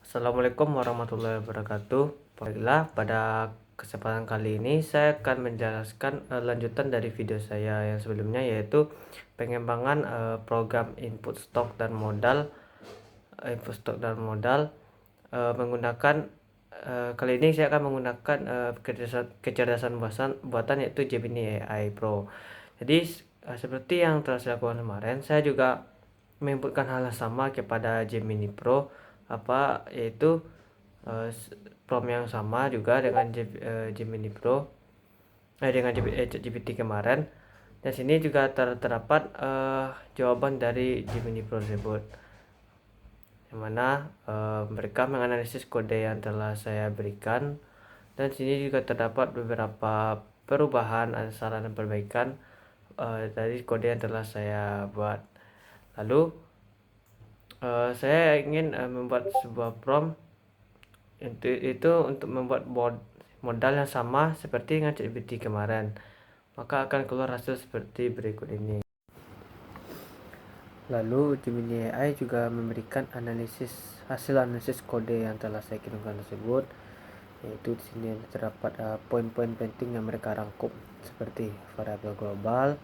Assalamualaikum warahmatullahi wabarakatuh. Baiklah, pada kesempatan kali ini saya akan menjelaskan lanjutan dari video saya yang sebelumnya, yaitu pengembangan program input stok dan modal menggunakan kali ini saya akan menggunakan kecerdasan buatan yaitu Gemini AI Pro. Jadi seperti yang telah saya lakukan kemarin, saya juga menginputkan hal yang sama kepada Gemini Pro, yaitu prompt yang sama juga dengan Gemini Pro, dengan ChatGPT kemarin. Dan sini juga terdapat jawaban dari Gemini Pro tersebut, yang mana mereka menganalisis kode yang telah saya berikan, dan sini juga terdapat beberapa perubahan, saran dan perbaikan dari kode yang telah saya buat. Lalu saya ingin membuat sebuah prompt itu untuk membuat modal yang sama seperti dengan ChatGPT kemarin, maka akan keluar hasil seperti berikut ini. Lalu Gemini AI juga memberikan hasil analisis kode yang telah saya kirimkan tersebut, yaitu di sini terdapat poin-poin penting yang mereka rangkum seperti variabel global,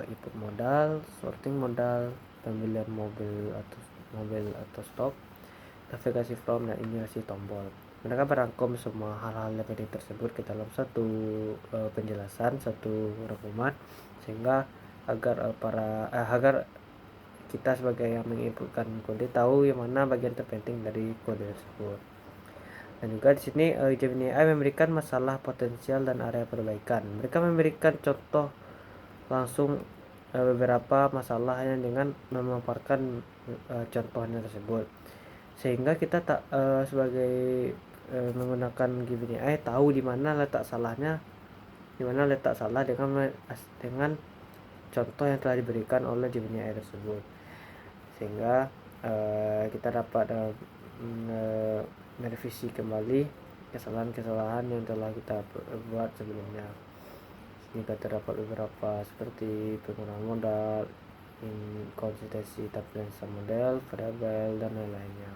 input modal, sorting modal, pemilihan mobil atau stok, navigasi from, dan imitasi tombol. Mereka merangkum semua hal-hal yang penting tersebut ke dalam satu penjelasan, satu rangkuman, sehingga agar kita sebagai yang menginputkan kode tahu yang mana bagian terpenting dari kode tersebut. Dan juga di sini Gemini AI memberikan masalah potensial dan area perbaikan. Mereka memberikan contoh langsung beberapa masalahnya dengan memaparkan contohnya tersebut, sehingga kita tak sebagai menggunakan Gemini AI tahu di mana letak salah dengan contoh yang telah diberikan oleh Gemini AI tersebut, sehingga kita dapat merevisi kembali kesalahan-kesalahan yang telah kita buat sebelumnya. Jika terdapat beberapa seperti penggunaan modal, inkonsistensi tampilan model, variabel, dan lain-lainnya.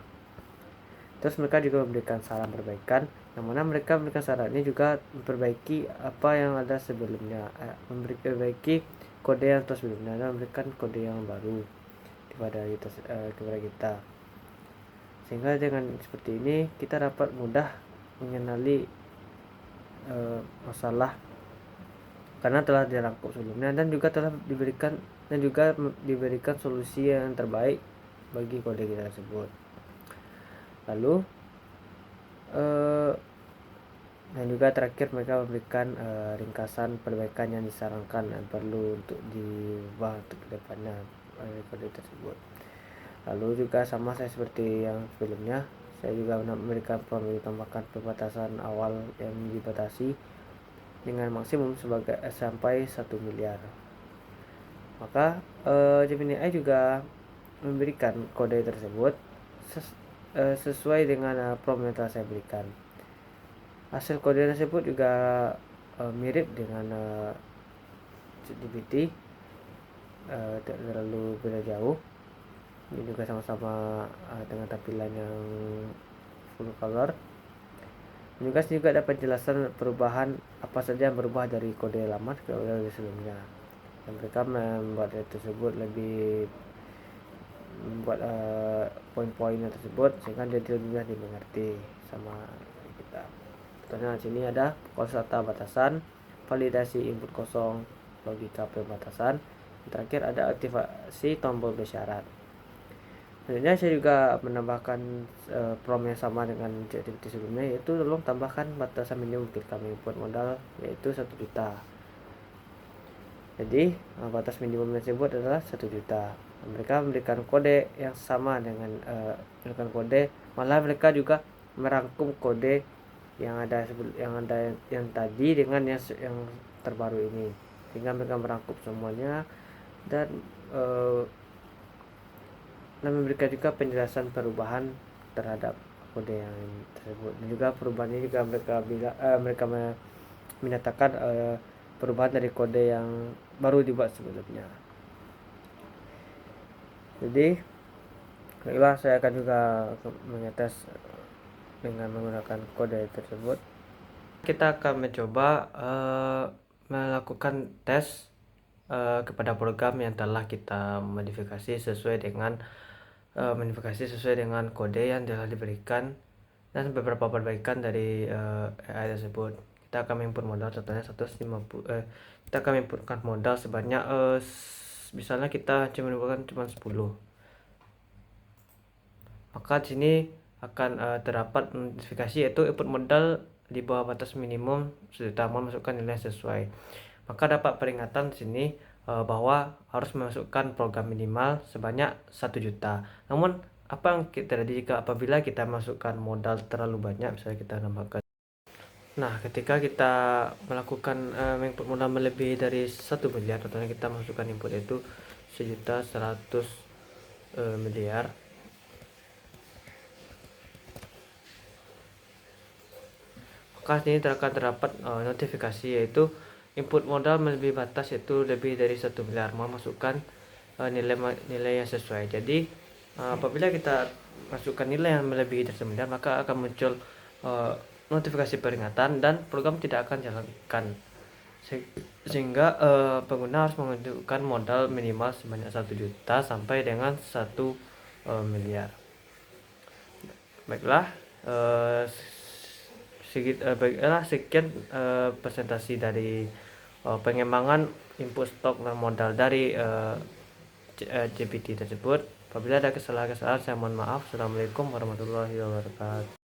Terus mereka juga memberikan saran perbaikan, yang mana mereka memberikan saran ini juga memperbaiki apa yang ada sebelumnya, memperbaiki kode yang telah sebelumnya, dan memberikan kode yang baru kepada kita. Sehingga dengan seperti ini kita dapat mudah mengenali masalah karena telah dirangkum sebelumnya, dan juga diberikan solusi yang terbaik bagi kode kita tersebut. Lalu dan juga terakhir mereka memberikan ringkasan perbaikan yang disarankan dan perlu untuk diubah untuk kedepannya kode tersebut. Lalu juga sama saya seperti yang sebelumnya, saya juga memberikan tambahkan pembatasan awal yang dibatasi dengan maksimum sampai 1 miliar. Maka Gemini AI juga memberikan kode tersebut sesuai dengan prompt yang telah saya berikan. Hasil kode tersebut juga mirip dengan ChatGPT, tidak terlalu beda jauh. Ini juga sama-sama dengan tampilan yang full color. Juga ada penjelasan perubahan apa saja yang berubah dari kode lama ke kode sebelumnya, dan mereka membuat tersebut membuat poin-poinnya tersebut sehingga jadi lebih mudah dimengerti sama kita. Contohnya di sini ada kosakata batasan, validasi input kosong, logika pembatasan. Terakhir ada aktivasi tombol bersyarat. Sebenarnya saya juga menambahkan prompt yang sama dengan ChatGPT sebelumnya, yaitu tolong tambahkan batasan minimum kami input modal yaitu 1 juta. Jadi batas minimum tersebut adalah 1 juta. Mereka memberikan kode yang sama dengan malah mereka juga merangkum kode yang tadi dengan yang terbaru ini, sehingga mereka merangkum semuanya dan memberikan juga penjelasan perubahan terhadap kode yang tersebut. Dan juga perubahan ini juga mereka menyatakan perubahan dari kode yang baru dibuat sebelumnya. Jadi Baiklah, saya akan juga mengetes dengan menggunakan kode tersebut. Kita akan mencoba melakukan tes kepada program yang telah kita modifikasi sesuai dengan kode yang telah diberikan dan beberapa perbaikan dari AI tersebut. Kita akan input modal contohnya 150, kita akan inputkan modal sebanyak misalnya kita cuma 10. Maka di sini akan terdapat notifikasi yaitu input modal di bawah batas minimum 1 juta, mohon masukkan nilai sesuai. Maka dapat peringatan di sini bahwa harus memasukkan program minimal sebanyak 1 juta. Namun apa yang terjadi jika apabila kita masukkan modal terlalu banyak, misalnya kita nambahkan. Nah, ketika kita melakukan input modal melebihi dari 1 miliar, contohnya kita masukkan input itu 1.100.000.000. Maka ini akan terdapat notifikasi yaitu input modal melebihi batas yaitu lebih dari 1 miliar, memasukkan nilai yang sesuai. Jadi apabila kita masukkan nilai yang melebihi dari 1 miliar, maka akan muncul notifikasi peringatan dan program tidak akan jalankan, sehingga pengguna harus menunjukkan modal minimal sebanyak 1 juta sampai dengan 1 miliar. Baiklah, baiklah, sekian presentasi dari pengembangan input stok dan modal dari GPT tersebut. Apabila ada kesalahan-kesalahan, saya mohon maaf. Assalamualaikum warahmatullahi wabarakatuh.